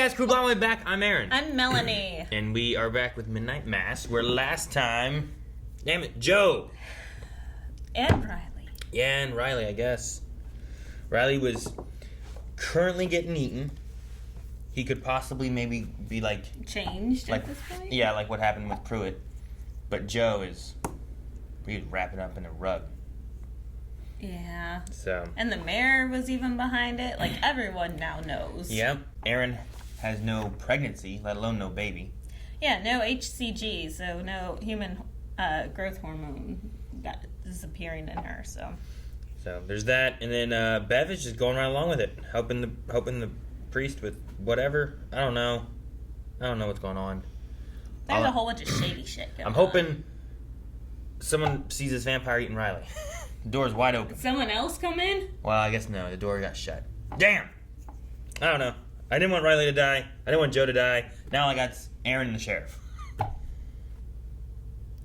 guys, Crew Blind Way back. I'm Aaron. I'm Melanie. And we are back with Midnight Mass, where last time, damn it, Joe. And Riley. Yeah, and Riley, I guess. Riley was currently getting eaten. He could possibly maybe be like... Changed like, at this point? Yeah, like what happened with Pruitt. But Joe is... he was wrapping up in a rug. Yeah. So... and the mayor was even behind it. Like, everyone now knows. Yep. Aaron has no pregnancy, let alone no baby. Yeah, no HCG, so no human growth hormone disappearing in her, so... So there's that, and then Bev is just going right along with it, helping the priest with whatever. I don't know what's going on. There's a whole bunch of shady shit going I'm hoping someone sees this vampire eating Riley. The door's wide open. Someone else come in? Well, I guess no. The door got shut. Damn. I don't know. I didn't want Riley to die. I didn't want Joe to die. Now I got Aaron and the sheriff.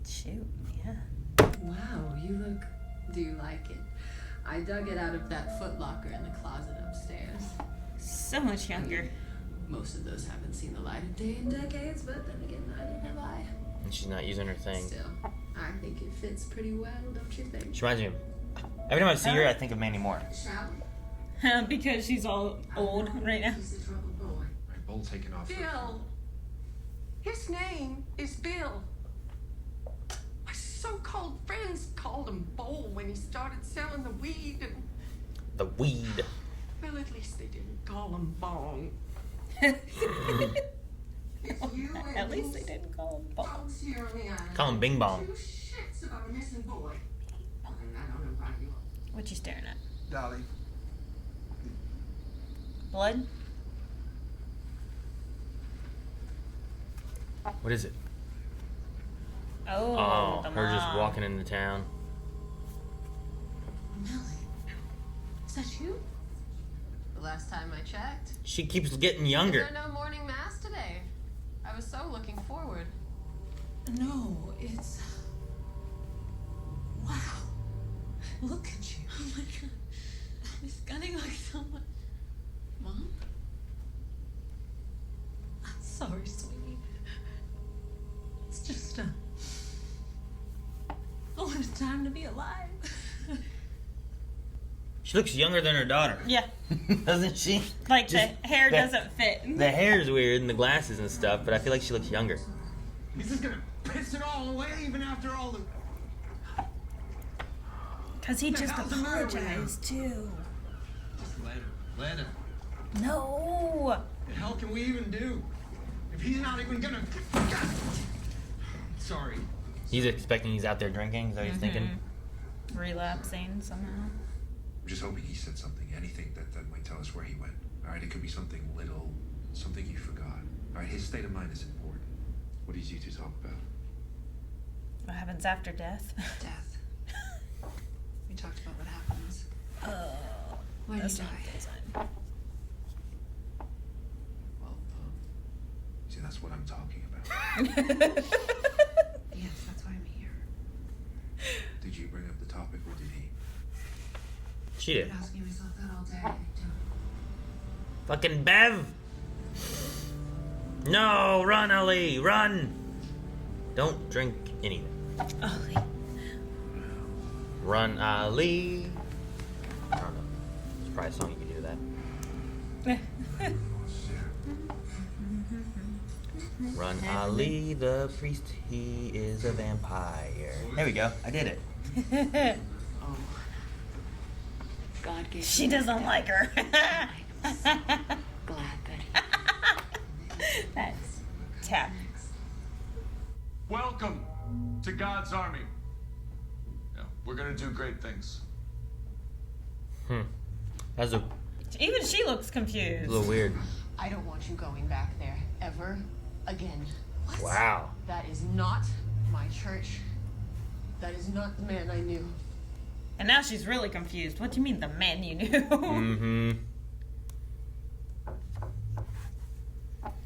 Shoot, yeah. Wow, do you like it? I dug it out of that footlocker in the closet upstairs. So much younger. Most of those haven't seen the light of day in decades, but then again, neither have I. And she's not using her thing. Still, I think it fits pretty well, don't you think? She reminds me of... every time I see her, I think of Mandy Moore. Shall we? Because she's all old right now. He's a troubled boy. Right, bowl taken off. Bill. His name is Bill. My so-called friends called him Bowl when he started selling the weed, and The weed. well, at least they didn't call him Bong. At least they didn't call him Bob. Dogs here on the island. Call him Bing Bong. Two shits about a missing boy. And I don't know why you are. What you staring at? Dolly. Blood? What is it? Oh, the her just mom. walking into town. Melanie, is that you? The last time I checked. She keeps getting Is younger. there no morning mass today? I was so looking forward. No, it's... wow. Look at you. Oh my god. I'm stunning like someone. Mom? I'm sorry, sweetie. It's just, oh, it's time to be alive. She looks younger than her daughter. Yeah. Doesn't she? Like, Just the hair the- doesn't fit. The hair's weird and the glasses and stuff, but I feel like she looks younger. He's just gonna piss it all away even after all the... Because he What the just hell's the matter with him? apologized, too. Just let him. No. What the hell can we even do? If he's not even gonna... God. Sorry. He's expecting he's out there drinking, is that what he's thinking? Relapsing somehow. I'm just hoping he said something, anything that might tell us where he went. All right, it could be something little, something you forgot. All right, his state of mind is important. What did you two talk about? What happens after death? Death. We talked about what happens. Why That's did you not die? a good sign. Well, see, that's what I'm talking about. Yes, that's why I'm here. Did you bring up the topic or did he? She I've did. been asking myself that all day. Fucking Bev! No, run, Ali, run! Don't drink anything. Ollie. Run, Ali. I don't know. It's probably a song you can do that. Run, Ali, the priest, he is a vampire. There we go. I did it. Oh. God gave She doesn't like her. glad that That's tap. Welcome to God's army. Yeah, we're gonna do great things. That's a Even she looks confused. little weird. I don't want you going back there ever again. Wow. That is not my church. That is not the man I knew. And now she's really confused. What do you mean, the man you knew? Mm-hmm.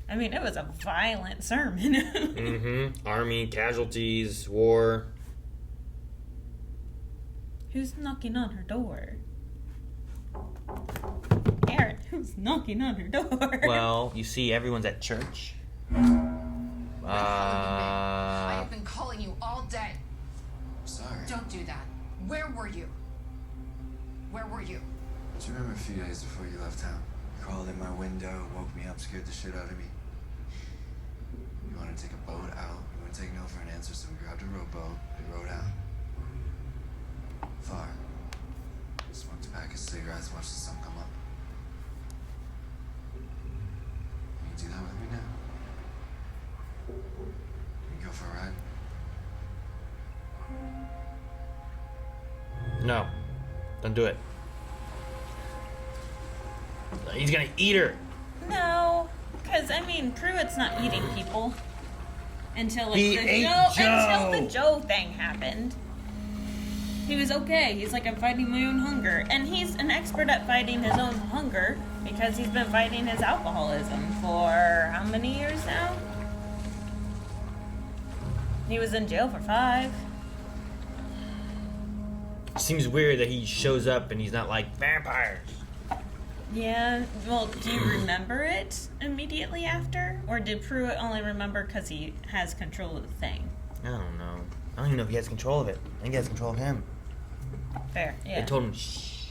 I mean, it was a violent sermon. Mm-hmm. Army, casualties, war. Who's knocking on her door? Aaron, Who's knocking on her door? Well, you see, everyone's at church. I have been calling you all day. Sorry. Don't do that. Where were you? Where were you? Do you remember a few days before you left town? You crawled in my window, woke me up, scared the shit out of me. You wanted to take a boat out. We weren't taking no for an answer, so we grabbed a rowboat. We rowed out. Far. Smoked a pack of cigarettes, watched the sun come up. Will you do that with me now? Can we go for a ride? No. Don't do it. He's gonna eat her. No, because I mean, Pruitt's not eating people until like He ate Joe. until the Joe thing happened. He was okay. He's like, I'm fighting my own hunger, and he's an expert at fighting his own hunger because he's been fighting his alcoholism for how many years now? He was in jail for 5. Seems weird that he shows up and he's not like vampires. Yeah, well, do you remember it immediately after? Or did Pruitt only remember because he has control of the thing? I don't know. I don't even know if he has control of it. I think he has control of him. Fair, yeah. They told him, shh.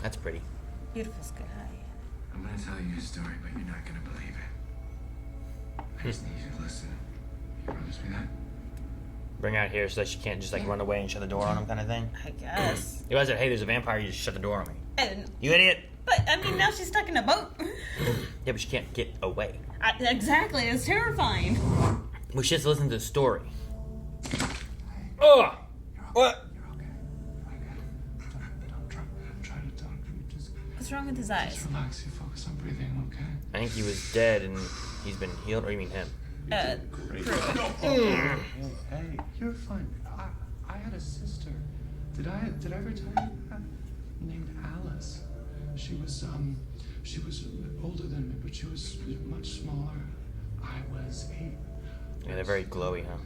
That's pretty. Beautiful sky. I'm gonna tell you a story, but you're not gonna believe it. I just need you to listen. You promise me that? Bring her out here so that she can't just like run away and shut the door on him kind of thing. I guess. If I said, hey, there's a vampire, you just shut the door on me. And, You idiot! but, I mean, now she's stuck in a boat. Yeah, but she can't get away. Exactly, it's terrifying. We should just listen to the story. Ugh! What? You're okay. Don't try to talk. Just What's wrong with his eyes? relax. You focus on breathing, okay? I think he was dead and he's been healed, or you mean him? Pruitt. Hey, you're fine. I had a sister. Did I ever tell you that? Named Alice. She was older than me, but she was much smaller. I was 8. Yeah, they're very glowy, huh?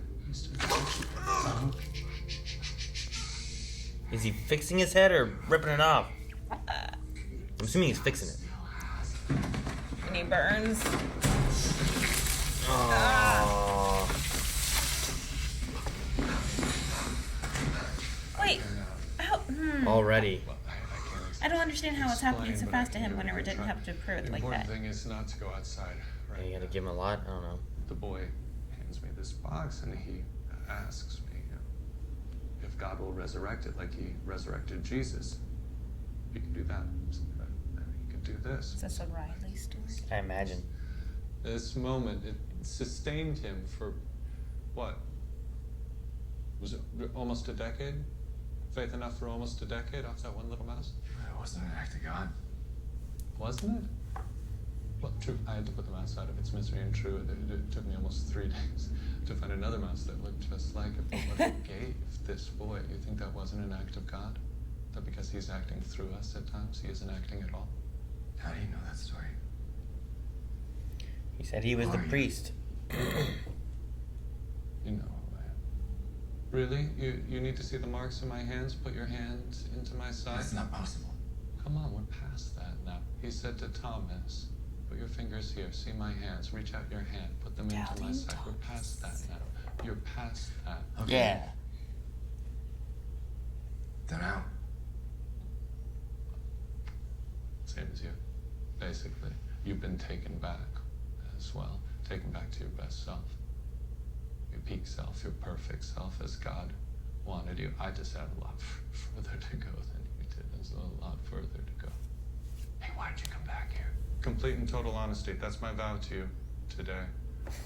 Is he fixing his head or ripping it off? I'm assuming he's fixing it. And he burns. Aww. Wait. How? Already. I don't understand how it's happening so fast to him whenever it didn't happen to Pruitt The like important that. thing is not to go outside. Yeah, Right. you gotta give him a lot? I don't know. The boy hands me this box and he asks me if God will resurrect it like he resurrected Jesus. You can do that. You can do this. Is this a Riley story? I imagine. This moment, it sustained him for what? Was it almost a decade? Faith enough for almost a decade off that one little mouse? It wasn't an act of God. Wasn't it? Well, true. I had to put the mouse out of its misery, and true, it took me almost 3 days to find another mouse that looked just like it. But what it gave this boy, you think that wasn't an act of God? That because he's acting through us at times, he isn't acting at all? How do you know that story? He said he was the priest. You know who I am. Really? You need to see the marks in my hands? Put your hand into my side? That's not possible. Come on, we're past that now. He said to Thomas, put your fingers here, see my hands, reach out your hand, put them into my Doubting side. We're past that now. You're past that. Okay. Yeah. Then out. Same as you. Basically, you've been taken back as well. Taken back to your best self. Your peak self, your perfect self as God wanted you. I just had a lot further to go than you did. There's a lot further to go. Hey, why did you come back here? Complete and total honesty. That's my vow to you today.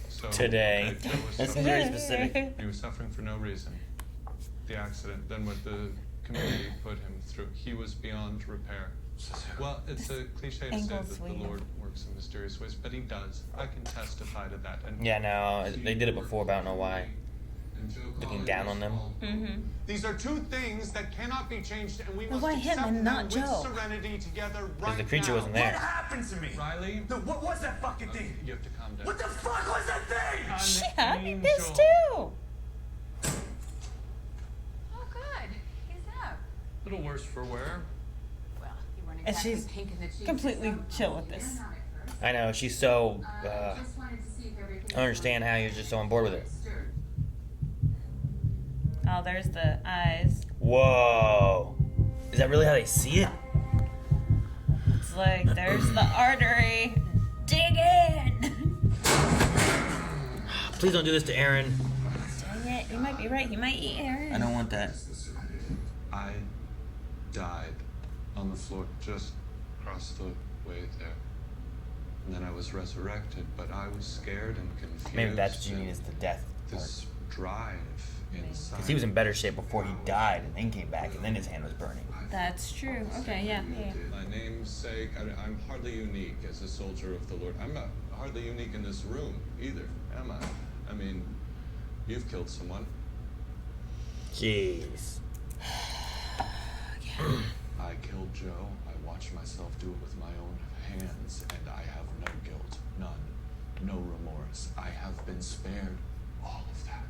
So Today. Joe was That's suffering- very specific. He was suffering for no reason. The accident, then what the community put him through. He was beyond repair. Well, it's a cliche to say Angle's that the weird. Lord works in mysterious ways, but he does. I can testify to that. And Yeah, no, they did it before, but I don't know why. Looking down on them. Mm-hmm. These are two things that cannot be changed, and we But must why him accept and them not with Joe? serenity together right Because the creature now. wasn't What there. happened to me? Riley, What was that fucking thing? you have to calm down. What the fuck was that thing? Yeah, I did this Angel. too. Oh, good. He's up. A little worse for wear. And exactly she's pink in the cheeks. completely chill with this. I know, she's so, I don't understand how you're just so on board with it. Oh, there's the eyes. Whoa. Is that really how they see it? It's like, there's the artery. Dig in! Please don't do this to Aaron. Dang it, you might be right. He might eat Aaron. I don't want that. I died on the floor just across the way there. And then I was resurrected, but I was scared and confused. Maybe that's what you mean is the death part. This drive inside. Because he was in better shape before he died and then came back and then his hand was burning. That's true. Okay, yeah. My namesake, I'm hardly unique as a soldier of the Lord. I'm not hardly unique in this room either, am I? I mean, you've killed someone. Jeez. I killed Joe. I watched myself do it with my own hands, and I have no guilt, none, no remorse. I have been spared all of that.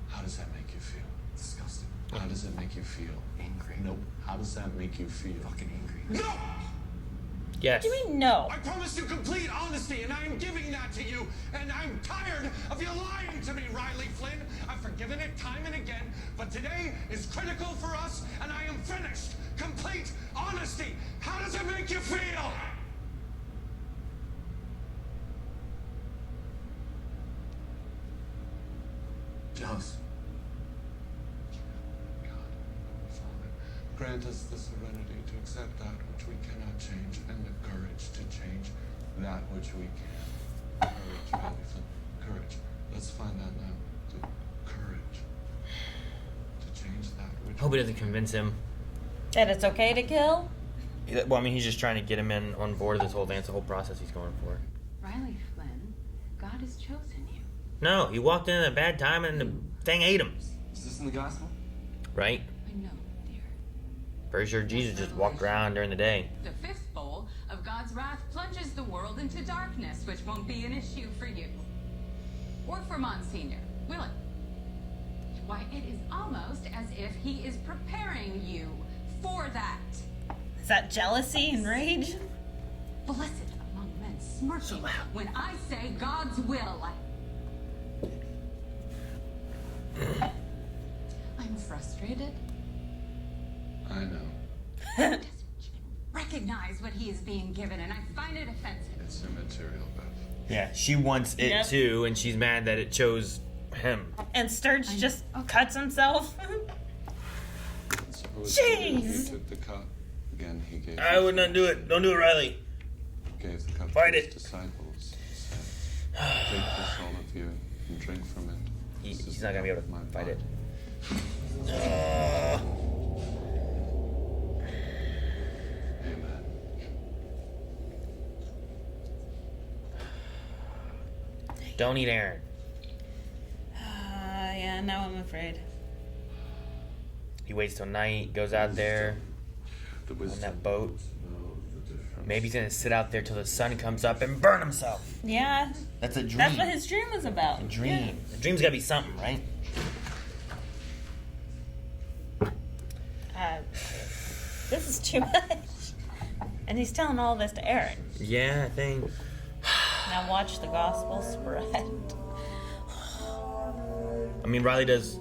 How does that make you feel? Disgusting. How does it make you feel? Angry. Nope. How does that make you feel? Fucking angry. No! Yes. What do you mean, no? I promised you complete honesty, and I am giving that to you. And I'm tired of you lying to me, Riley Flynn. I've forgiven it time and again, but today is critical for us, and I am finished. Complete honesty. How does it make you feel? Jealous. God, Father, grant us the serenity to accept that which we cannot change and the courage to change that which we can. Courage, Riley Flynn. Courage. Let's find that now. The courage to change that which Hope he doesn't convince him. That it's okay to kill? Well, I mean, he's just trying to get him on board with this whole thing. It's the whole process he's going for. Riley Flynn, God has chosen you. No, he walked in at a bad time and the thing ate him. Is this in the gospel? Right? I know, dear. Pretty sure Jesus just walked around during the day. The fifth bowl of God's wrath plunges the world into darkness, which won't be an issue for you. Or for Monsignor, will it? Why, it is almost as if he is preparing you for that. Is that jealousy and rage? Blessed among men smirching when I say God's will. I'm frustrated. I know. Doesn't even recognize what he is being given, and I find it offensive. It's immaterial, Beth. Yeah, she wants it Yep. too, and she's mad that it chose him. And Sturge just cuts himself. Suppose Jeez. he took the cup. Again, he gave. I would not do it. Don't do it, Riley. Gave the cup Fight to his it. disciples. Said, "Take this, all of you, and drink from it. This is He's not gonna be able to my fight it. Amen." Don't eat Aaron. Yeah, now I'm afraid. He waits till night, goes out there The on wisdom. that boat. Maybe he's gonna sit out there till the sun comes up and burn himself. Yeah, That's a dream. that's what his dream was about. A dream. A dream's gotta be something, right? This is too much. And he's telling all this to Aaron. Yeah, I think. Now watch the gospel spread. I mean, Riley does.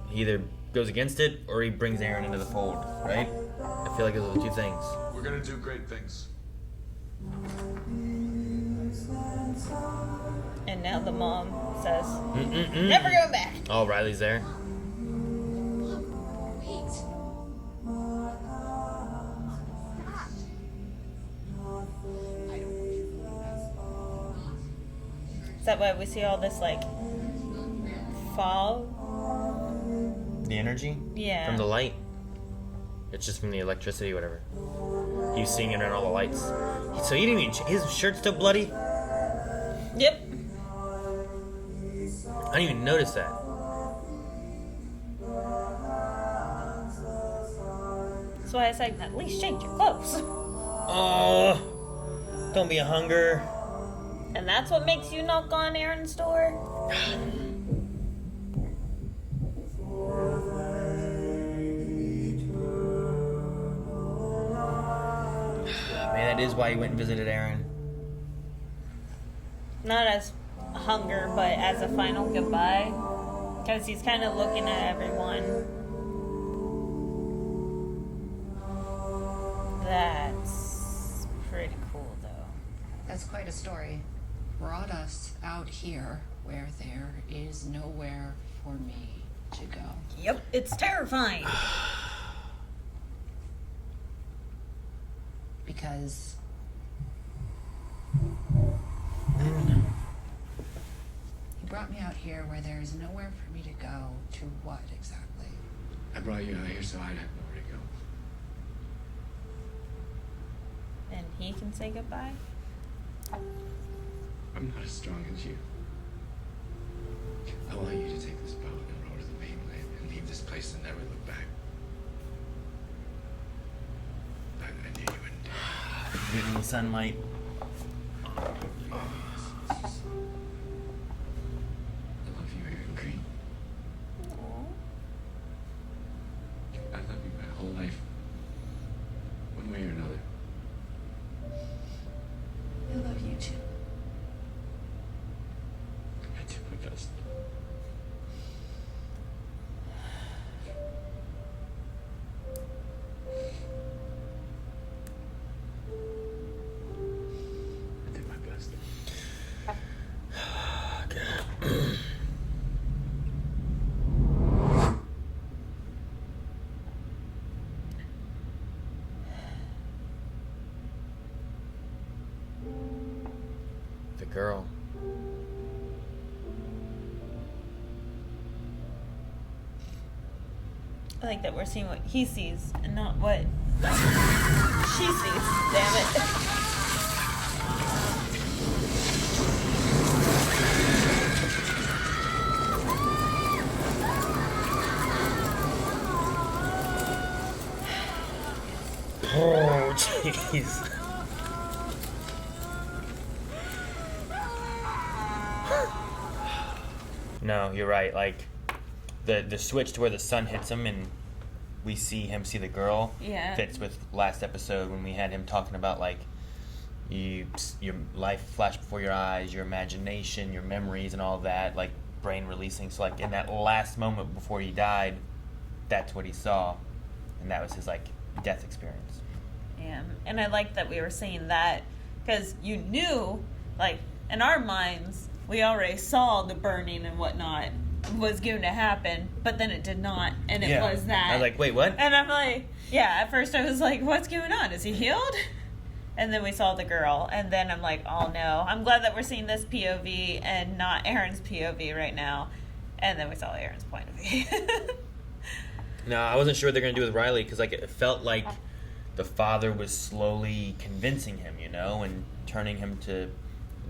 He either goes against it or he brings Aaron into the fold, right? I feel like those are the two things. We're gonna do great things. And now the mom says, Mm-mm-mm. never going back. Oh, Riley's there. Is that why we see all this, like, fog? The energy? Yeah. From the light. It's just from the electricity, whatever. He was seeing it in all the lights. So he didn't even. His shirt's still bloody? Yep. I didn't even notice that. That's why I said, at least change your clothes. Oh, don't be a hunger. And that's what makes you knock on Aaron's door? that is why he went and visited Aaron. Not as hunger, but as a final goodbye. Because he's kind of looking at everyone. That's pretty cool, though. That's quite a story. Brought us out here where there is nowhere for me to go. Yep, it's terrifying. Because he brought me out here where there is nowhere for me to go. To what exactly? I brought you out here so I'd have nowhere to go. And he can say goodbye? I'm not as strong as you. I want you to take this boat and row to the mainland and leave this place and never look back. I knew you wouldn't do it. Getting the sunlight. I love you, Aaron Green. I love you my whole life. One way or another. I love you too. I do my best. I did my best. The girl. I like that we're seeing what he sees and not what she sees. Damn it. Oh, jeez. No, you're right. Like, the switch to where the sun hits him and we see him see the girl fits with last episode when we had him talking about, like, your life flashed before your eyes, your imagination, your memories and all that, like, brain releasing. So, like, in that last moment before he died, that's what he saw. And that was his, like, death experience. Yeah, and I like that we were saying that because you knew, like, in our minds, we already saw the burning and whatnot was going to happen, but then it did not, and it was that. I was like, wait, what? And I'm like, yeah, at first I was like, what's going on? Is he healed? And then we saw the girl, and then I'm like, oh no. I'm glad that we're seeing this POV and not Aaron's POV right now. And then we saw Aaron's point of view. No, I wasn't sure what they're going to do with Riley, because, like, it felt like the father was slowly convincing him, you know, and turning him to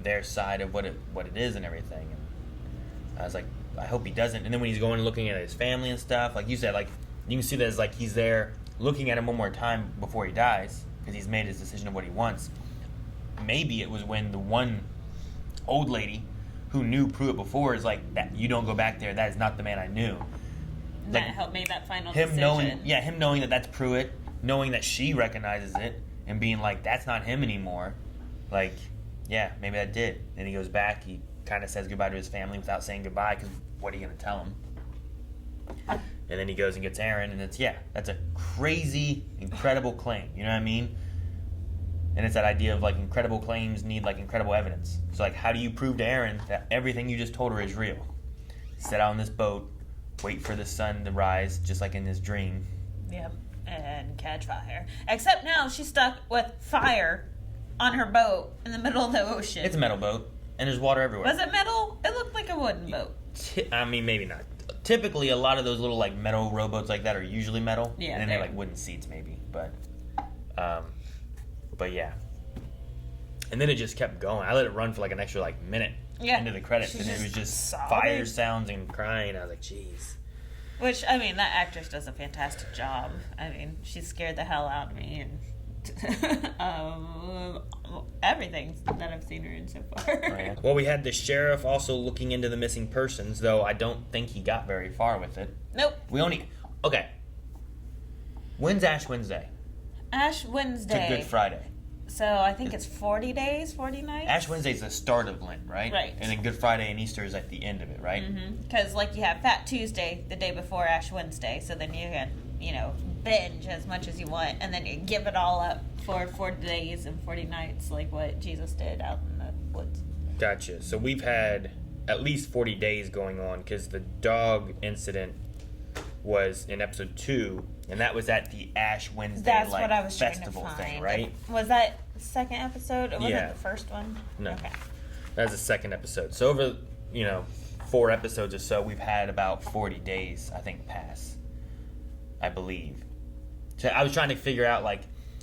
their side of what it is and everything. And I was like, I hope he doesn't. And then when he's going and looking at his family and stuff, like you said, like, you can see that as, like, he's there looking at him one more time before he dies, because he's made his decision of what he wants. Maybe it was when the one old lady who knew Pruitt before is like, that you don't go back there, that is not the man I knew. That helped make that final him decision. Him knowing that that's Pruitt, knowing that she recognizes it, and being like, that's not him anymore. Like, yeah, maybe that did. Then he goes back, he kind of says goodbye to his family without saying goodbye, because what are you going to tell him? And then he goes and gets Aaron, and that's a crazy, incredible claim, you know what I mean? And it's that idea of, like, incredible claims need, like, incredible evidence. So, like, how do you prove to Aaron that everything you just told her is real? Sit out on this boat, wait for the sun to rise, just like in his dream. Yep, and catch fire. Except now she's stuck with fire on her boat in the middle of the ocean. It's a metal boat, and there's water everywhere. Was it metal? It looked like a wooden boat. I mean, maybe not. Typically, a lot of those little, like, metal rowboats like that are usually metal. Yeah, and then they have, like, wooden seats, maybe. But yeah. And then it just kept going. I let it run for, like, an extra, like, minute into the credits, and it was just fire sounds and crying. I was like, jeez. Which, I mean, that actress does a fantastic job. I mean, she scared the hell out of me, and everything that I've seen her in so far. Oh, yeah. Well, we had the sheriff also looking into the missing persons, though I don't think he got very far with it. Nope. Okay. When's Ash Wednesday? Ash Wednesday. To Good Friday. So I think it's 40 days, 40 nights. Ash Wednesday's the start of Lent, right? Right. And then Good Friday and Easter is at the end of it, right? Because like you have Fat Tuesday the day before Ash Wednesday, so then you can, binge as much as you want, and then you give it all up for 40 days and 40 nights, like what Jesus did out in the woods. Gotcha. So we've had at least 40 days going on, because the dog incident was in episode 2, and that was at the Ash Wednesday That's what I was festival trying to find. thing, right? Was that the second episode, or was Yeah. it the first one? No. Okay. That was the second episode. So over, 4 episodes or so, we've had about 40 days, I think, pass. I believe. So I was trying to figure out,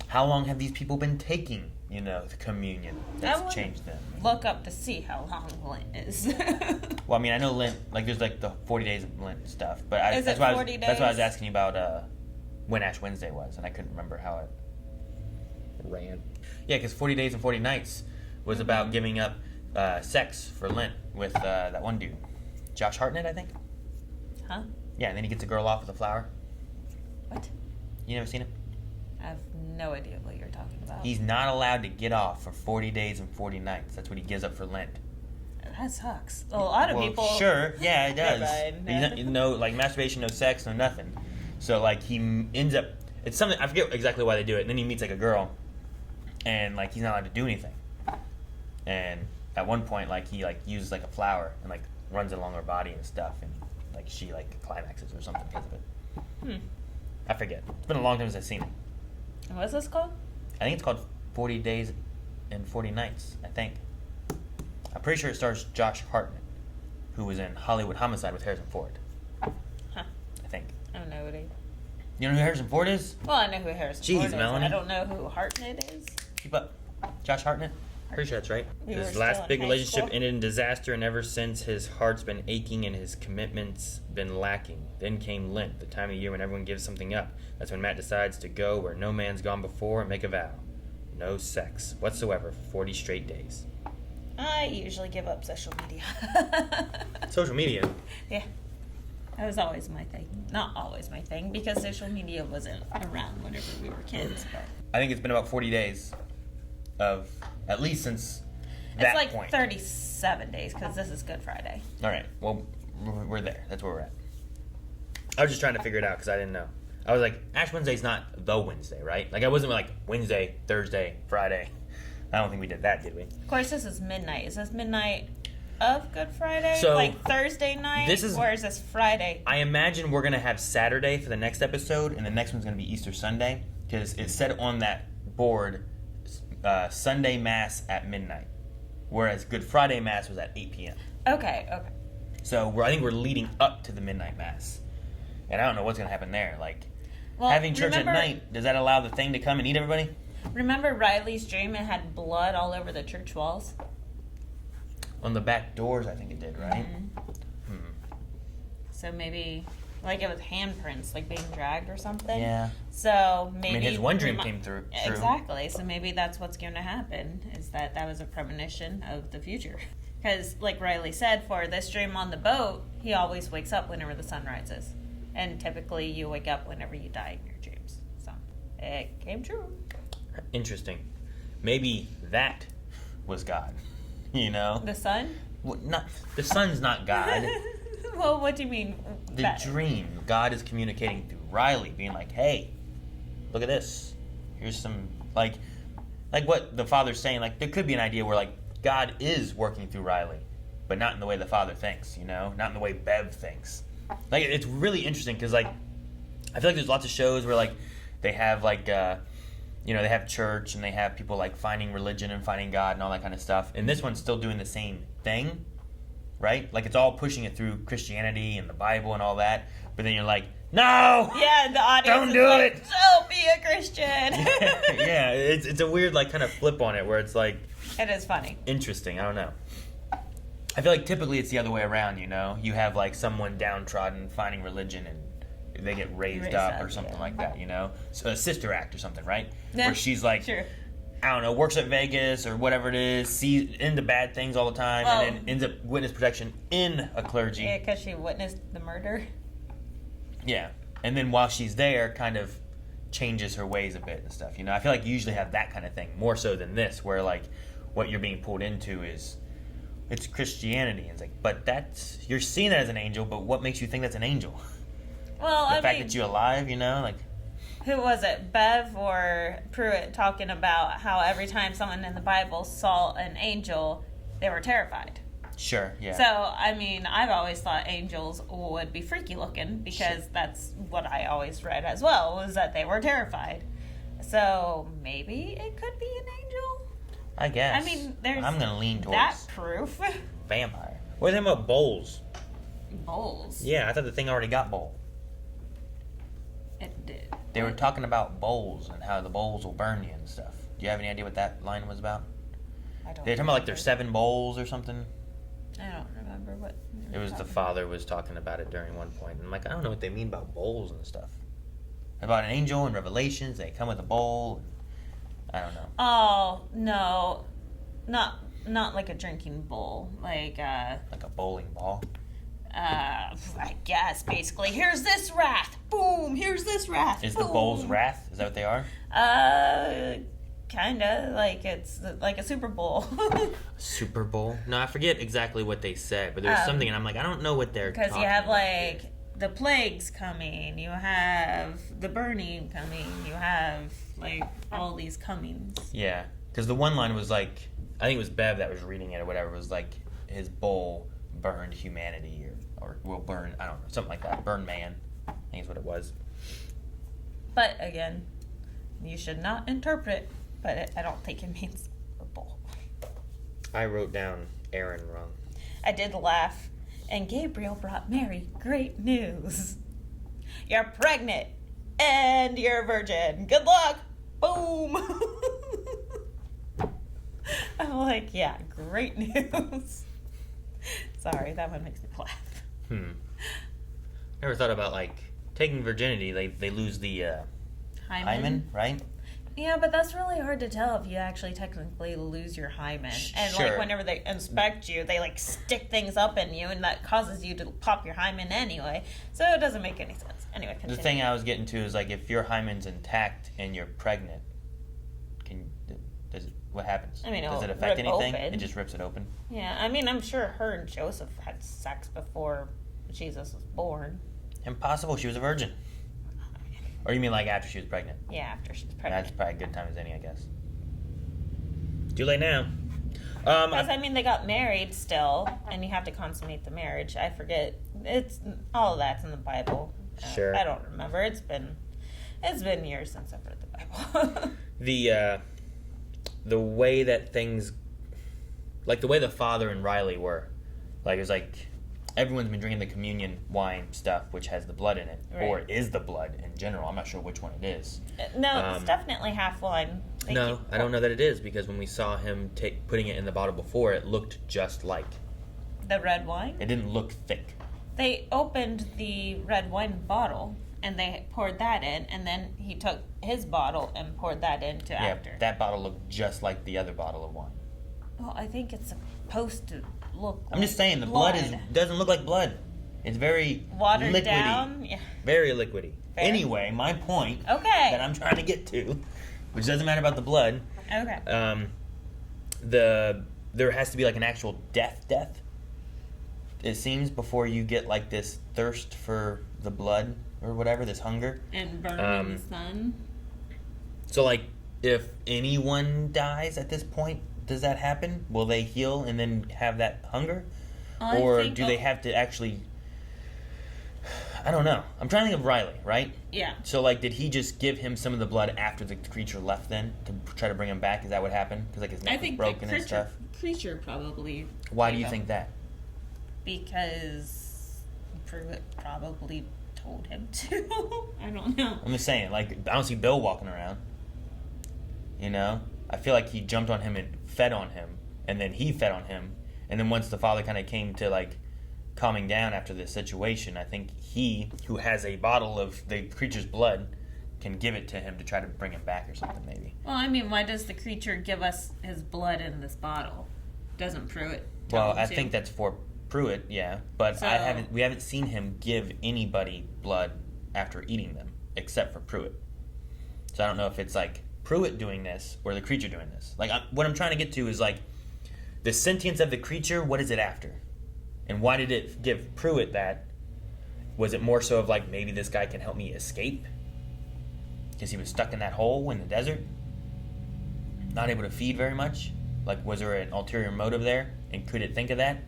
how long have these people been taking, the communion that's changed them? Look up to see how long Lent is. Well, I know Lent, there's the 40 days of Lent stuff, but Is that's it why 40 that's why I was days? asking you about when Ash Wednesday was, and I couldn't remember how it ran. Yeah, because 40 Days and 40 Nights was about giving up sex for Lent with that one dude, Josh Hartnett, I think. Huh? Yeah, and then he gets a girl off with a flower. What? You never seen it? I have no idea what you're talking about. He's not allowed to get off for 40 days and 40 nights. That's what he gives up for Lent. That sucks. A lot of people. Sure, yeah, it does. Never mind. No, masturbation, no sex, no nothing. So, he ends up. It's something. I forget exactly why they do it. And then he meets, a girl. And, he's not allowed to do anything. And at one point, he, uses, a flower and, runs it along her body and stuff. And, she, climaxes or something because of it. I forget. It's been a long time since I've seen it. And what's this called? I think it's called 40 Days and 40 Nights, I think. I'm pretty sure it stars Josh Hartnett, who was in Hollywood Homicide with Harrison Ford. Huh. I think. I don't know what he. You know who Harrison Ford is? Well, I know who Harrison Ford is. Melanie. I don't know who Hartnett is. Keep up. Josh Hartnett? Pretty sure that's right. We were His still last in big high relationship school. ended in disaster, and ever since his heart's been aching and his commitment's been lacking. Then came Lent, the time of year when everyone gives something up. That's when Matt decides to go where no man's gone before and make a vow. No sex whatsoever for 40 straight days. I usually give up social media. Social media? Yeah. That was always my thing. Not always my thing, because social media wasn't around whenever we were kids. But I think it's been about 40 days of, at least since that it's point. 37 days, because this is Good Friday. All right. Well, we're there. That's where we're at. I was just trying to figure it out because I didn't know. I was like, Ash Wednesday's not the Wednesday, right? I wasn't Wednesday, Thursday, Friday. I don't think we did that, did we? Of course, this is midnight. Is this midnight of Good Friday? So, Thursday night? Or is this Friday? I imagine we're going to have Saturday for the next episode, and the next one's going to be Easter Sunday, because it said on that board, Sunday Mass at midnight, whereas Good Friday Mass was at 8 p.m. Okay. So I think we're leading up to the midnight Mass. And I don't know what's going to happen there. Having church at night, does that allow the thing to come and eat everybody? Remember Riley's dream? It had blood all over the church walls? On the back doors, I think it did, right? Mm-hmm. So maybe, it was handprints, being dragged or something? Yeah. So maybe... his one dream came through. Exactly. So maybe that's what's going to happen, is that was a premonition of the future. Because, like Riley said, for this dream on the boat, he always wakes up whenever the sun rises. And typically you wake up whenever you die in your dreams. So it came true. Interesting. Maybe that was God. The sun? Well, the sun's not God. Well, what do you mean? The dream. God is communicating through Riley, being like, hey, look at this. Here's some, like what the father's saying. There could be an idea where, God is working through Riley, but not in the way the father thinks, not in the way Bev thinks. It's really interesting because, I feel like there's lots of shows where, they have, they have church and they have people, finding religion and finding God and all that kind of stuff. And this one's still doing the same thing, right? It's all pushing it through Christianity and the Bible and all that. But then you're like, no! Yeah, the audience don't do it! Don't be a Christian! Yeah, it's a weird, kind of flip on it where it's it is funny. Interesting, I don't know. I feel like typically it's the other way around, You have, someone downtrodden finding religion and they get raised up or something like that, So a Sister Act or something, right? Yeah, where she's sure. I don't know, works at Vegas or whatever it is, sees into bad things all the time, and then ends up witness protection in a clergy. Yeah, because she witnessed the murder. Yeah. And then while she's there, kind of, changes her ways a bit and stuff. You know, I feel like you usually have that kind of thing more so than this, where like what you're being pulled into is it's Christianity. It's like, but that's you're seeing that as an angel, but what makes you think that's an angel? Well, The fact that you're alive, you know, like. Who was it, Bev or Pruitt, talking about how every time someone in the Bible saw an angel, they were terrified. Sure, yeah. So, I mean, I've always thought angels would be freaky looking because that's what I always read as well, was that they were terrified. So, maybe it could be an angel? I guess. I mean, there's I'm gonna lean towards that proof. vampire. What are they about bowls? Bowls? Yeah, I thought the thing already got bowl. It did. They were talking about bowls and how the bowls will burn you and stuff. Do you have any idea what that line was about? I don't They were talking about like there's 7 bowls or something. I don't remember what. It was the father was talking about it during one point. And I'm like, I don't know what they mean about bowls and stuff. About an angel and Revelations, they come with a bowl. And I don't know. Oh, no. Not like a drinking bowl. Like a bowling ball. I guess basically. Here's this wrath. Boom. Here's this wrath. Is boom. the bowls wrath? Is that what they are? Kinda like it's like a Super Bowl. Super Bowl? No, I forget exactly what they said, but there was something, and I'm like, I don't know what they're talking about. Because you have like the plagues coming, you have the burning coming, you have like all these comings. Yeah, because the one line was like, I think it was Bev that was reading it or whatever. It was like his bowl burned humanity or will burn. I don't know, something like that. Burn man. I think is what it was. But again, you should not interpret. But I don't think it means a bowl. I wrote down Aaron wrong. I did laugh. And Gabriel brought Mary great news. You're pregnant. And you're a virgin. Good luck. Boom. I'm like, yeah, great news. Sorry, that one makes me laugh. Never thought about, like, taking virginity. They lose the hymen, right? Yeah, but that's really hard to tell if you actually technically lose your hymen. And Sure. like whenever they inspect you, they like stick things up in you, and that causes you to pop your hymen anyway. So it doesn't make any sense. Anyway, continue. The thing I was getting to is, like, if your hymen's intact and you're pregnant, what happens? I mean, does it it'll affect rip anything? open. It just rips it open? Yeah, I mean, I'm sure her and Joseph had sex before Jesus was born. Impossible. She was a virgin. Or you mean like after she was pregnant? Yeah, after she was pregnant. That's probably a good time as any, I guess. Too late now. Because, I mean, they got married still, and you have to consummate the marriage. I forget. It's all of that's in the Bible. Sure. I don't remember. It's been years since I've read the Bible. The way that things, like the way the father and Riley were, like it was like everyone's been drinking the communion wine stuff, which has the blood in it, Right. or is the blood in general. I'm not sure which one it is. No, it's definitely half wine. I don't know that it is, because when we saw him putting it in the bottle before, it looked just like The red wine? it didn't look thick. They opened the red wine bottle, and they poured that in, and then he took his bottle and poured that into after. That bottle looked just like the other bottle of wine. Well, I think it's supposed to look I'm just saying the blood doesn't look like blood. It's very watered liquidy. down. Yeah. Very liquidy. Fair. Anyway, my point Okay. that I'm trying to get to, which doesn't matter about the blood. Okay. There has to be like an actual death. It seems before you get like this thirst for the blood or whatever, this hunger. And burn in the sun. So like, if anyone dies at this point, does that happen? Will they heal and then have that hunger? Or do they have to actually... I don't know. I'm trying to think of Riley, right? Yeah. So, like, did he just give him some of the blood after the creature left then to try to bring him back? Is that what happened? Because, like, his neck was broken and stuff? Creature probably... Why do you think that? Because Pruitt probably told him to. I don't know. I'm just saying, like, I don't see Bill walking around. You know? I feel like he jumped on him and fed on him, and then he fed on him, and then once the father kind of came to, like, calming down after this situation, I think he, who has a bottle of the creature's blood, can give it to him to try to bring him back or something, maybe. Well, I mean, why does the creature give us his blood in this bottle? Doesn't Pruitt tell Well, him I to? think that's for Pruitt, yeah, but So- we haven't seen him give anybody blood after eating them, except for Pruitt. So I don't know if it's like Pruitt doing this or the creature doing this. Like what I'm trying to get to is like the sentience of the creature. What is it after? And why did it give Pruitt that? Was it more so of like maybe this guy can help me escape? Because he was stuck in that hole in the desert? Not able to feed very much? Like was there an ulterior motive there? And could it think of that?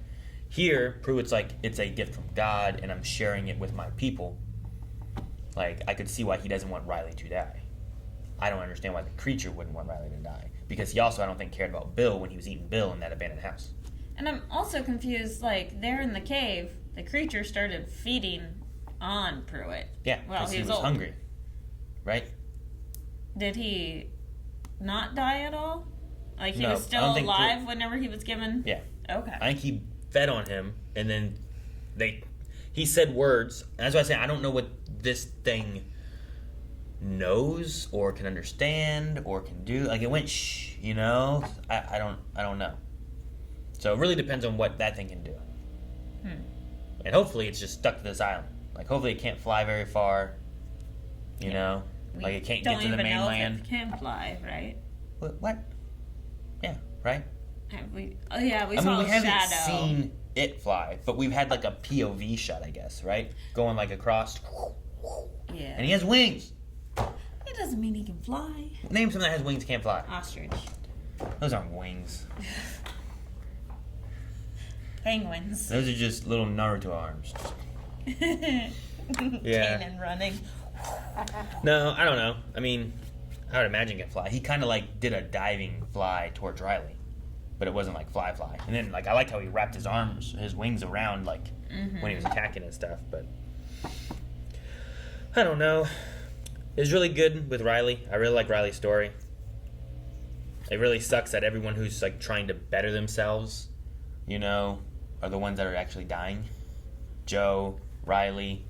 Here, Pruitt's like, it's a gift from God and I'm sharing it with my people. Like, I could see why he doesn't want Riley to die. I don't understand why the creature wouldn't want Riley to die. Because he also, I don't think, cared about Bill when he was eating Bill in that abandoned house. And I'm also confused, like, there in the cave, the creature started feeding on Pruitt. Yeah, because he was hungry. Right? Did he not die at all? Like, he No, was I still don't think alive whenever he was given? Yeah. Okay. I think he fed on him, and then he said words. That's why I say I don't know what this thing knows or can understand or can do. Like it went shh, you know. I don't know. So it really depends on what that thing can do. And hopefully it's just stuck to this island. Like hopefully it can't fly very far. You know, like it can't get to the mainland. Don't even know if it can fly, right? What? Yeah, right. We saw we haven't Shadow. seen it fly, but we've had like a POV shot, I guess, right? Going like across. Yeah. And he has wings. It doesn't mean he can fly. Name something that has wings can't fly. Ostrich. Those aren't wings. Penguins. Those are just little Naruto arms. Yeah. Cannon running. No, I don't know. I mean, I would imagine he can fly. He kind of like did a diving fly towards Riley, but it wasn't like fly. And then like I like how he wrapped his arms, his wings around like when he was attacking and stuff. But I don't know. It was really good with Riley. I really like Riley's story. It really sucks that everyone who's like trying to better themselves, you know, are the ones that are actually dying. Joe, Riley.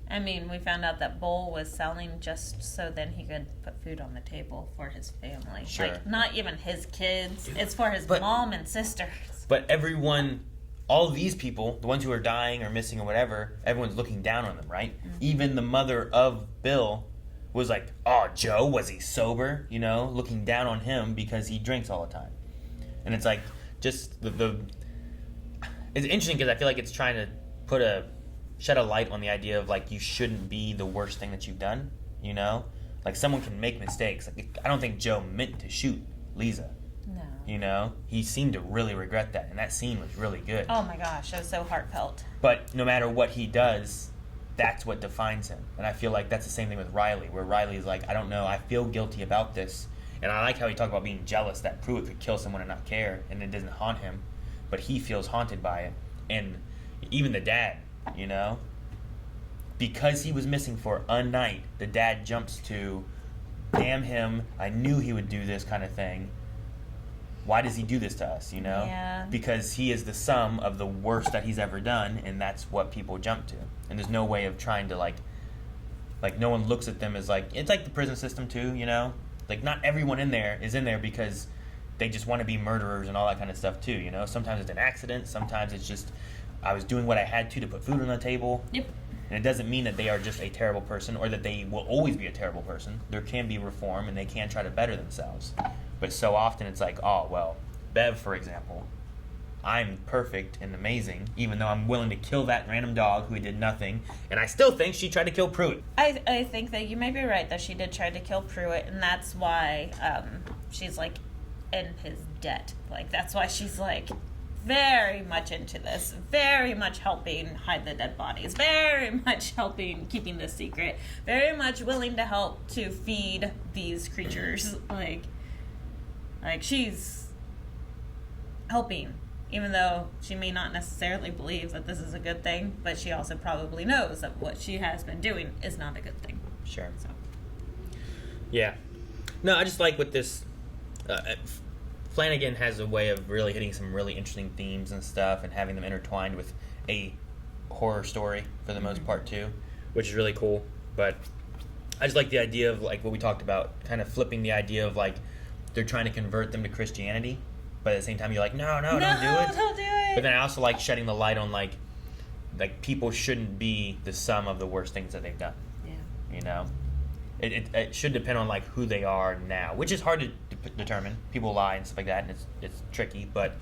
I mean, we found out that Bull was selling just so then he could put food on the table for his family. Sure. Like, not even his kids. It's for his mom and sisters. But everyone, all these people, the ones who are dying or missing or whatever, everyone's looking down on them, right? Even the mother of Bill was like, oh, Joe, was he sober? You know, looking down on him because he drinks all the time. And it's like, just it's interesting because I feel like it's trying to shed a light on the idea of like you shouldn't be the worst thing that you've done, you know? Like someone can make mistakes. Like I don't think Joe meant to shoot Lisa. No. You know? He seemed to really regret that, and that scene was really good. Oh my gosh, it was so heartfelt. But no matter what he does, that's what defines him. And I feel like that's the same thing with Riley, where Riley's like, I don't know, I feel guilty about this. And I like how he talked about being jealous that Pruitt could kill someone and not care, and it doesn't haunt him. But he feels haunted by it. And even the dad, you know? Because he was missing for a night, the dad jumps to, damn him, I knew he would do this kind of thing. Why does he do this to us, you know? Yeah. Because he is the sum of the worst that he's ever done, and that's what people jump to. And there's no way of trying to, like no one looks at them as, like, it's like the prison system, too, you know? Like, not everyone in there is in there because they just want to be murderers and all that kind of stuff, too, you know? Sometimes it's an accident. Sometimes it's just, I was doing what I had to put food on the table. Yep. And it doesn't mean that they are just a terrible person or that they will always be a terrible person. There can be reform and they can try to better themselves. But so often it's like, oh, well, Bev, for example, I'm perfect and amazing, even though I'm willing to kill that random dog who did nothing. And I still think she tried to kill Pruitt. I think that you may be right that she did try to kill Pruitt, and that's why she's, like, in his debt. Like, that's why she's, like, very much into this, very much helping hide the dead bodies, very much helping keeping this secret, very much willing to help to feed these creatures. Like she's helping, even though she may not necessarily believe that this is a good thing, but she also probably knows that what she has been doing is not a good thing. Sure. So. Yeah. No, I just like with this, Flanagan has a way of really hitting some really interesting themes and stuff and having them intertwined with a horror story for the most part too, which is really cool. But I just like the idea of like what we talked about, kind of flipping the idea of like they're trying to convert them to Christianity, but at the same time you're like, no, don't do it. Don't do it. But then I also like shedding the light on like people shouldn't be the sum of the worst things that they've done. Yeah. You know? it should depend on like who they are now, which is hard to determine. People lie and stuff like that, and it's tricky. But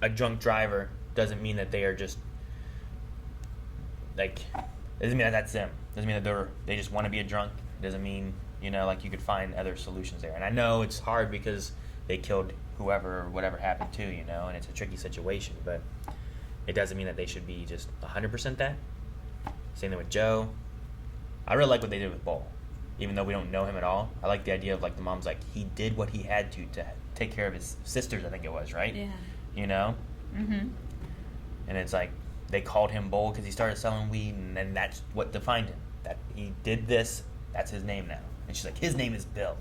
a drunk driver doesn't mean that they are just like, doesn't mean that that's them. Doesn't mean that they just want to be a drunk. Doesn't mean, you know, like you could find other solutions there. And I know it's hard because they killed whoever or whatever happened to, you know, and it's a tricky situation, but it doesn't mean that they should be just 100% that. Same thing with Joe. I really like what they did with Bull, even though we don't know him at all. I like the idea of like the mom's like, he did what he had to take care of his sisters, I think it was, right? Yeah. You know? Mm-hmm. And it's like, they called him Bull because he started selling weed, and then that's what defined him. That he did this, that's his name now. And she's like, his name is Bill.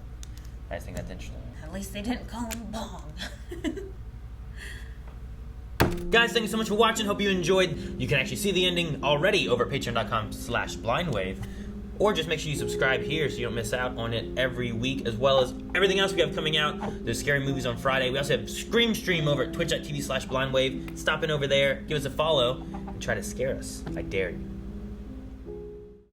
I just think that's interesting. At least they didn't call him Bong. Guys, thank you so much for watching. Hope you enjoyed. You can actually see the ending already over at patreon.com/blindwave. Or just make sure you subscribe here so you don't miss out on it every week, as well as everything else we have coming out. There's Scary Movies on Friday. We also have Scream Stream over at twitch.tv/blindwave. Stop in over there, give us a follow, and try to scare us. I dare you.